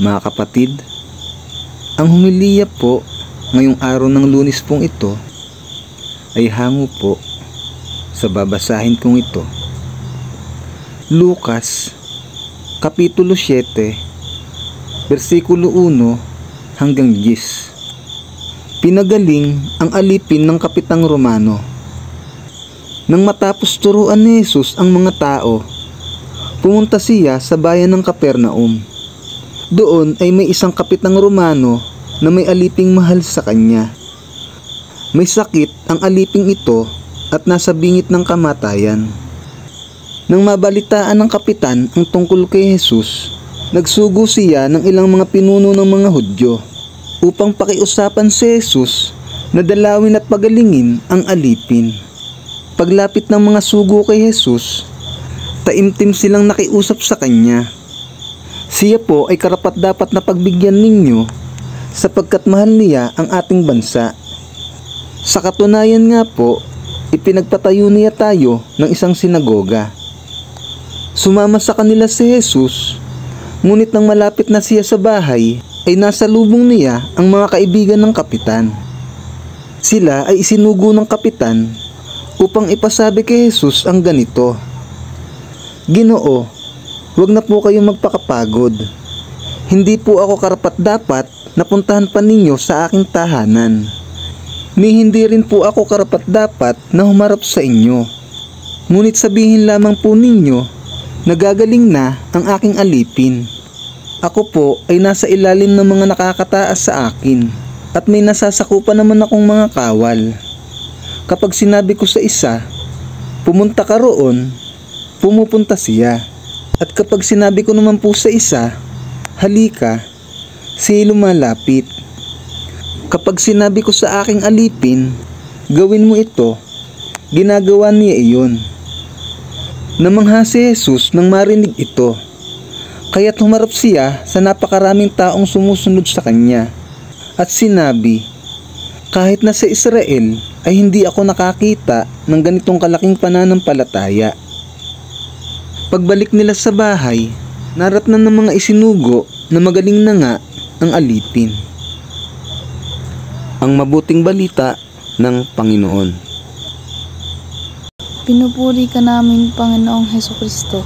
Mga kapatid, ang humiliya po ngayong araw ng Lunes pong ito ay hango po sa babasahin kong ito. Lucas, Kapitulo 7, versikulo 1 hanggang 10. Pinagaling ang alipin ng kapitang Romano. Nang matapos turuan ni Jesus ang mga tao, pumunta siya sa bayan ng Capernaum. Doon ay may isang kapitang Romano na may aliping mahal sa kanya. May sakit ang aliping ito at nasa bingit ng kamatayan. Nang mabalitaan ng kapitan ang tungkol kay Jesus, nagsugo siya ng ilang mga pinuno ng mga Hudyo upang pakiusapan si Jesus na dalawin at pagalingin ang alipin. Paglapit ng mga sugo kay Jesus, taimtim silang nakiusap sa kanya. Siya po ay karapat-dapat na pagbigyan ninyo sapagkat mahal niya ang ating bansa. Sa katunayan nga po, ipinagpatayo niya tayo ng isang sinagoga. Sumama sa kanila si Jesus, ngunit nang malapit na siya sa bahay, ay nasa lubong niya ang mga kaibigan ng kapitan. Sila ay isinugo ng kapitan upang ipasabi kay Jesus ang ganito: "Ginoo, huwag na po kayong magpakapagod. Hindi po ako karapat-dapat na puntahan pa ninyo sa aking tahanan. Ni hindi rin po ako karapat-dapat na humarap sa inyo. Ngunit sabihin lamang po ninyo, nagagaling na ang aking alipin. Ako po ay nasa ilalim ng mga nakakataas sa akin at may nasasakupan naman akong mga kawal. Kapag sinabi ko sa isa, pumunta ka roon, pumupunta siya. At kapag sinabi ko naman po sa isa, halika, siya lumalapit. Kapag sinabi ko sa aking alipin, gawin mo ito, ginagawa niya iyon." Namangha si Jesus nang marinig ito, kaya't humarap siya sa napakaraming taong sumusunod sa kanya at sinabi, "Kahit na sa Israel ay hindi ako nakakita ng ganitong kalaking pananampalataya." Pagbalik nila sa bahay, naratnan ng mga isinugo na magaling na nga ang alipin. Ang mabuting balita ng Panginoon. Pinupuri ka namin, Panginoong Hesukristo.